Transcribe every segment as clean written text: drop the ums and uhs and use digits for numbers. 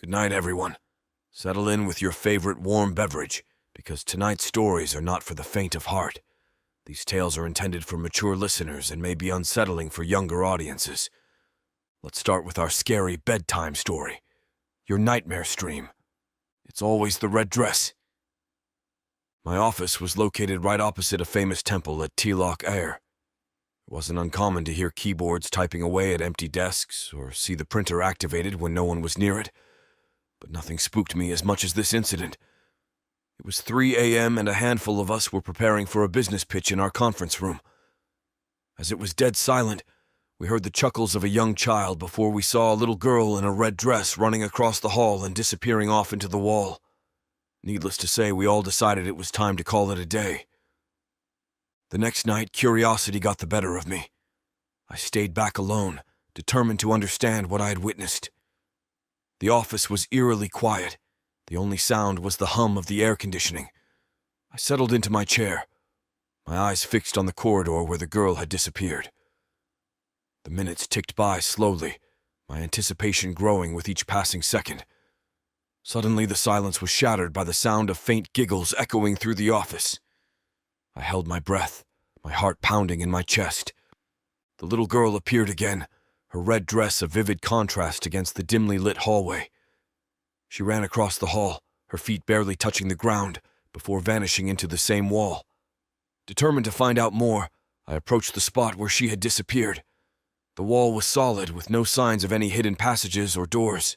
Good night, everyone. Settle in with your favorite warm beverage, because tonight's stories are not for the faint of heart. These tales are intended for mature listeners and may be unsettling for younger audiences. Let's start with our scary bedtime story, your nightmare stream. It's always the red dress. My office was located right opposite a famous temple at Tilak Air. It wasn't uncommon to hear keyboards typing away at empty desks or see the printer activated when no one was near it. But nothing spooked me as much as this incident. It was 3 a.m. and a handful of us were preparing for a business pitch in our conference room. As it was dead silent, we heard the chuckles of a young child before we saw a little girl in a red dress running across the hall and disappearing off into the wall. Needless to say, we all decided it was time to call it a day. The next night, curiosity got the better of me. I stayed back alone, determined to understand what I had witnessed. The office was eerily quiet. The only sound was the hum of the air conditioning. I settled into my chair, my eyes fixed on the corridor where the girl had disappeared. The minutes ticked by slowly, my anticipation growing with each passing second. Suddenly, the silence was shattered by the sound of faint giggles echoing through the office. I held my breath, my heart pounding in my chest. The little girl appeared again, her red dress a vivid contrast against the dimly lit hallway. She ran across the hall, her feet barely touching the ground, before vanishing into the same wall. Determined to find out more, I approached the spot where she had disappeared. The wall was solid, with no signs of any hidden passages or doors.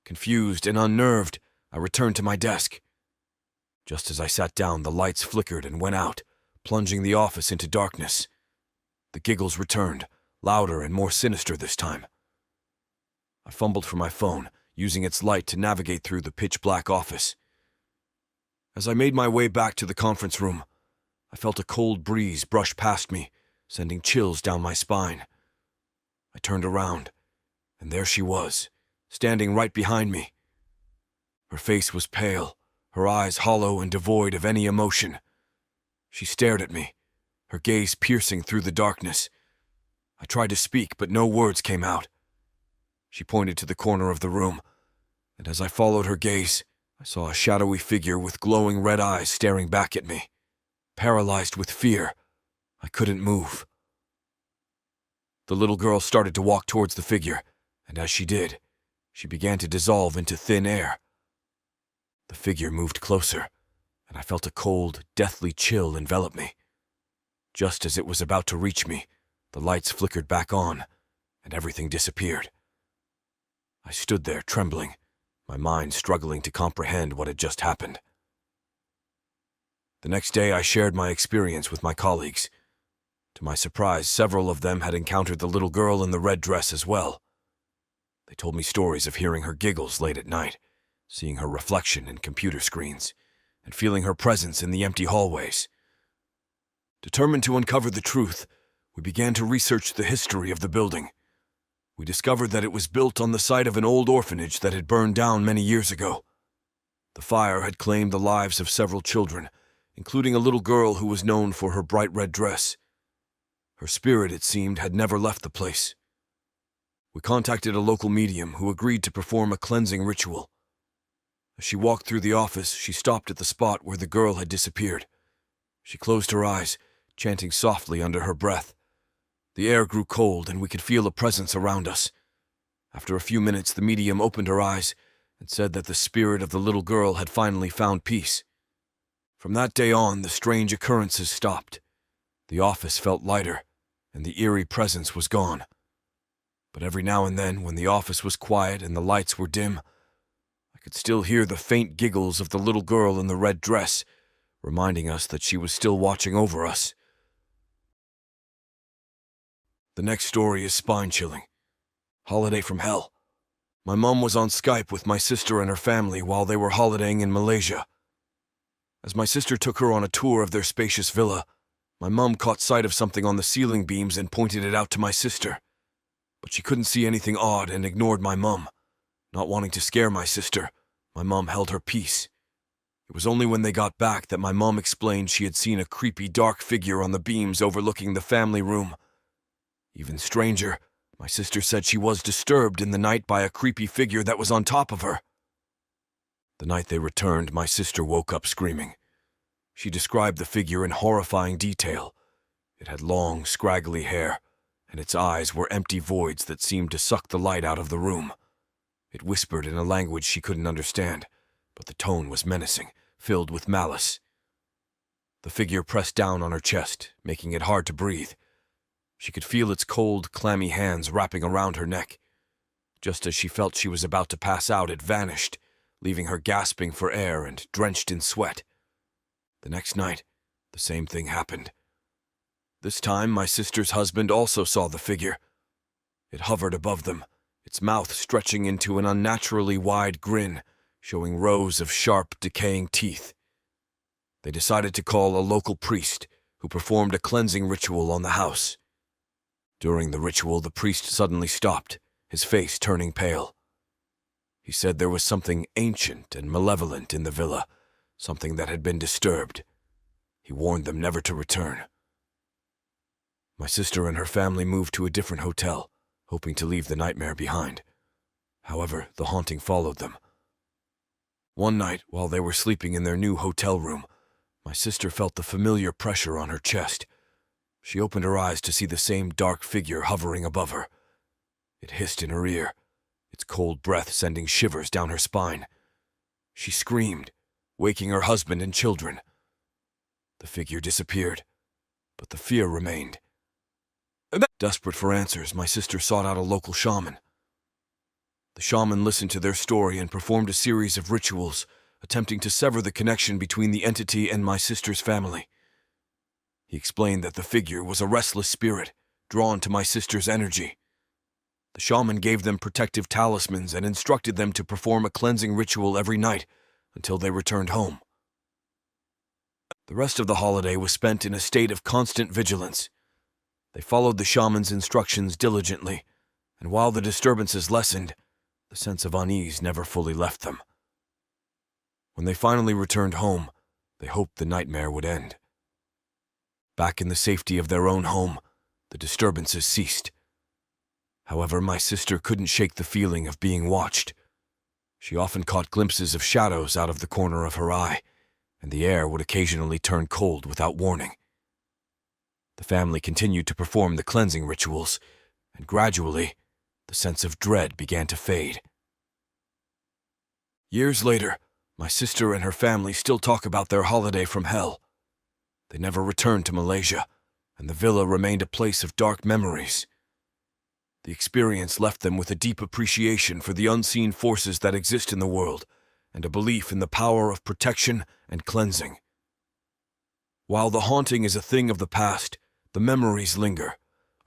Confused and unnerved, I returned to my desk. Just as I sat down, the lights flickered and went out, plunging the office into darkness. The giggles returned, louder and more sinister this time. I fumbled for my phone, using its light to navigate through the pitch-black office. As I made my way back to the conference room, I felt a cold breeze brush past me, sending chills down my spine. I turned around, and there she was, standing right behind me. Her face was pale, her eyes hollow and devoid of any emotion. She stared at me, her gaze piercing through the darkness. I tried to speak, but no words came out. She pointed to the corner of the room, and as I followed her gaze, I saw a shadowy figure with glowing red eyes staring back at me. Paralyzed with fear, I couldn't move. The little girl started to walk towards the figure, and as she did, she began to dissolve into thin air. The figure moved closer, and I felt a cold, deathly chill envelop me. Just as it was about to reach me, the lights flickered back on, and everything disappeared. I stood there trembling, my mind struggling to comprehend what had just happened. The next day, I shared my experience with my colleagues. To my surprise, several of them had encountered the little girl in the red dress as well. They told me stories of hearing her giggles late at night, seeing her reflection in computer screens, and feeling her presence in the empty hallways. Determined to uncover the truth, we began to research the history of the building. We discovered that it was built on the site of an old orphanage that had burned down many years ago. The fire had claimed the lives of several children, including a little girl who was known for her bright red dress. Her spirit, it seemed, had never left the place. We contacted a local medium who agreed to perform a cleansing ritual. As she walked through the office, she stopped at the spot where the girl had disappeared. She closed her eyes, chanting softly under her breath. The air grew cold, and we could feel a presence around us. After a few minutes, the medium opened her eyes and said that the spirit of the little girl had finally found peace. From that day on, the strange occurrences stopped. The office felt lighter, and the eerie presence was gone. But every now and then, when the office was quiet and the lights were dim, I could still hear the faint giggles of the little girl in the red dress, reminding us that she was still watching over us. The next story is spine-chilling. Holiday from hell. My mom was on Skype with my sister and her family while they were holidaying in Malaysia. As my sister took her on a tour of their spacious villa, my mom caught sight of something on the ceiling beams and pointed it out to my sister. But she couldn't see anything odd and ignored my mom. Not wanting to scare my sister, my mom held her peace. It was only when they got back that my mom explained she had seen a creepy dark figure on the beams overlooking the family room. Even stranger, My sister said she was disturbed in the night by a creepy figure that was on top of her. The night they returned, my sister woke up screaming. She described the figure in horrifying detail. It had long, scraggly hair, and its eyes were empty voids that seemed to suck the light out of the room. It whispered in a language she couldn't understand, but the tone was menacing, filled with malice. The figure pressed down on her chest, making it hard to breathe. She could feel its cold, clammy hands wrapping around her neck. Just as she felt she was about to pass out, it vanished, leaving her gasping for air and drenched in sweat. The next night, the same thing happened. This time, my sister's husband also saw the figure. It hovered above them, its mouth stretching into an unnaturally wide grin, showing rows of sharp, decaying teeth. They decided to call a local priest, who performed a cleansing ritual on the house. During the ritual, the priest suddenly stopped, his face turning pale. He said there was something ancient and malevolent in the villa, something that had been disturbed. He warned them never to return. My sister and her family moved to a different hotel, hoping to leave the nightmare behind. However, the haunting followed them. One night, while they were sleeping in their new hotel room, my sister felt the familiar pressure on her chest. She opened her eyes to see the same dark figure hovering above her. It hissed in her ear, its cold breath sending shivers down her spine. She screamed, waking her husband and children. The figure disappeared, but the fear remained. Desperate for answers, my sister sought out a local shaman. The shaman listened to their story and performed a series of rituals, attempting to sever the connection between the entity and my sister's family. He explained that the figure was a restless spirit, drawn to my sister's energy. The shaman gave them protective talismans and instructed them to perform a cleansing ritual every night until they returned home. The rest of the holiday was spent in a state of constant vigilance. They followed the shaman's instructions diligently, and while the disturbances lessened, the sense of unease never fully left them. When they finally returned home, they hoped the nightmare would end. Back in the safety of their own home, the disturbances ceased. However, my sister couldn't shake the feeling of being watched. She often caught glimpses of shadows out of the corner of her eye, and the air would occasionally turn cold without warning. The family continued to perform the cleansing rituals, and gradually, the sense of dread began to fade. Years later, my sister and her family still talk about their holiday from hell. They never returned to Malaysia, and the villa remained a place of dark memories. The experience left them with a deep appreciation for the unseen forces that exist in the world, and a belief in the power of protection and cleansing. While the haunting is a thing of the past, the memories linger,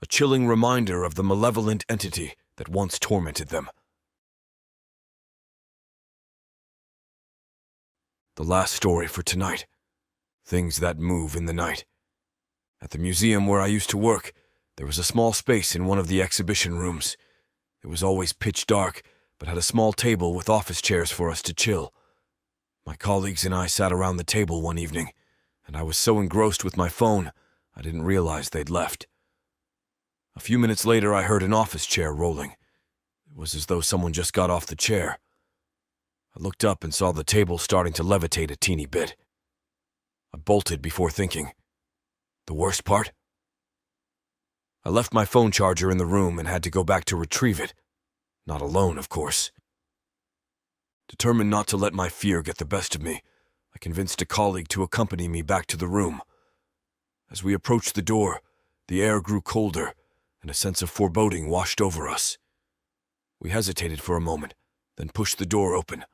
a chilling reminder of the malevolent entity that once tormented them. The last story for tonight. Things that move in the night. At the museum where I used to work, there was a small space in one of the exhibition rooms. It was always pitch dark, but had a small table with office chairs for us to chill. My colleagues and I sat around the table one evening, and I was so engrossed with my phone, I didn't realize they'd left. A few minutes later, I heard an office chair rolling. It was as though someone just got off the chair. I looked up and saw the table starting to levitate a teeny bit. I bolted before thinking. The worst part? I left my phone charger in the room and had to go back to retrieve it. Not alone, of course. Determined not to let my fear get the best of me, I convinced a colleague to accompany me back to the room. As we approached the door, the air grew colder, and a sense of foreboding washed over us. We hesitated for a moment, then pushed the door open.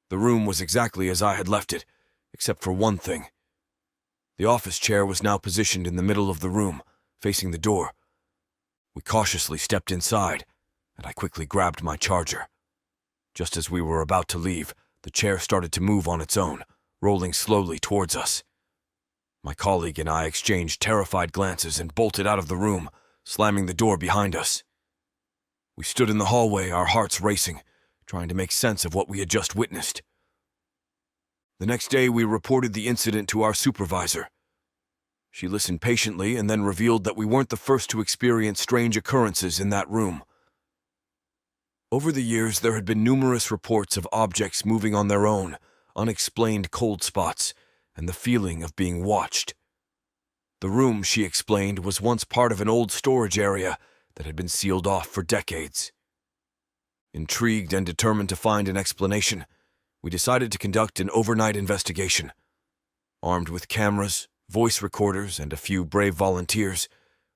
The room was exactly as I had left it, except for one thing. The office chair was now positioned in the middle of the room, facing the door. We cautiously stepped inside, and I quickly grabbed my charger. Just as we were about to leave, the chair started to move on its own, rolling slowly towards us. My colleague and I exchanged terrified glances and bolted out of the room, slamming the door behind us. We stood in the hallway, our hearts racing, trying to make sense of what we had just witnessed. The next day, we reported the incident to our supervisor. She listened patiently and then revealed that we weren't the first to experience strange occurrences in that room. Over the years, there had been numerous reports of objects moving on their own, unexplained cold spots, and the feeling of being watched. The room, she explained, was once part of an old storage area that had been sealed off for decades. Intrigued and determined to find an explanation, we decided to conduct an overnight investigation. Armed with cameras, voice recorders, and a few brave volunteers,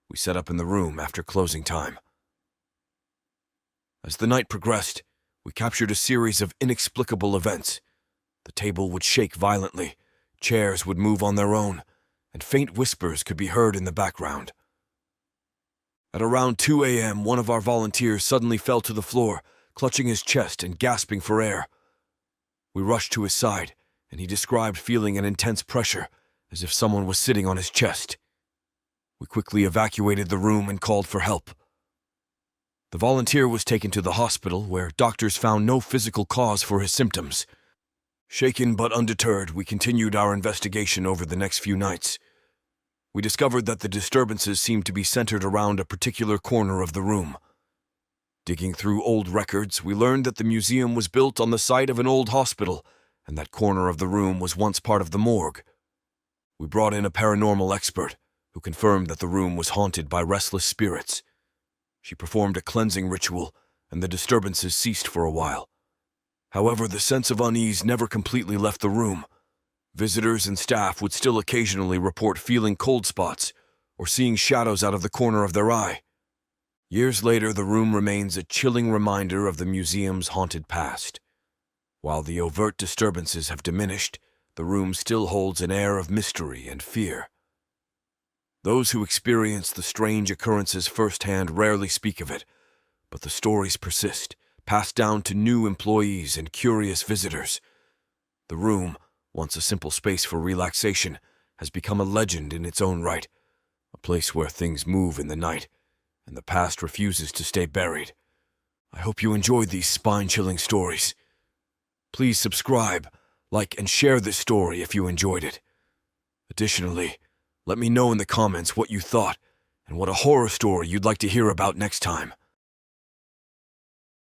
we set up in the room after closing time. As the night progressed, we captured a series of inexplicable events. The table would shake violently, chairs would move on their own, and faint whispers could be heard in the background. At around 2 a.m., one of our volunteers suddenly fell to the floor, clutching his chest and gasping for air. We rushed to his side, and he described feeling an intense pressure, as if someone was sitting on his chest. We quickly evacuated the room and called for help. The volunteer was taken to the hospital, where doctors found no physical cause for his symptoms. Shaken but undeterred, we continued our investigation over the next few nights. We discovered that the disturbances seemed to be centered around a particular corner of the room. Digging through old records, we learned that the museum was built on the site of an old hospital, and that corner of the room was once part of the morgue. We brought in a paranormal expert, who confirmed that the room was haunted by restless spirits. She performed a cleansing ritual, and the disturbances ceased for a while. However, the sense of unease never completely left the room. Visitors and staff would still occasionally report feeling cold spots or seeing shadows out of the corner of their eye. Years later, the room remains a chilling reminder of the museum's haunted past. While the overt disturbances have diminished, the room still holds an air of mystery and fear. Those who experience the strange occurrences firsthand rarely speak of it, but the stories persist, passed down to new employees and curious visitors. The room, once a simple space for relaxation, has become a legend in its own right, a place where things move in the night, and the past refuses to stay buried. I hope you enjoyed these spine-chilling stories. Please subscribe, like, and share this story if you enjoyed it. Additionally, let me know in the comments what you thought and what a horror story you'd like to hear about next time.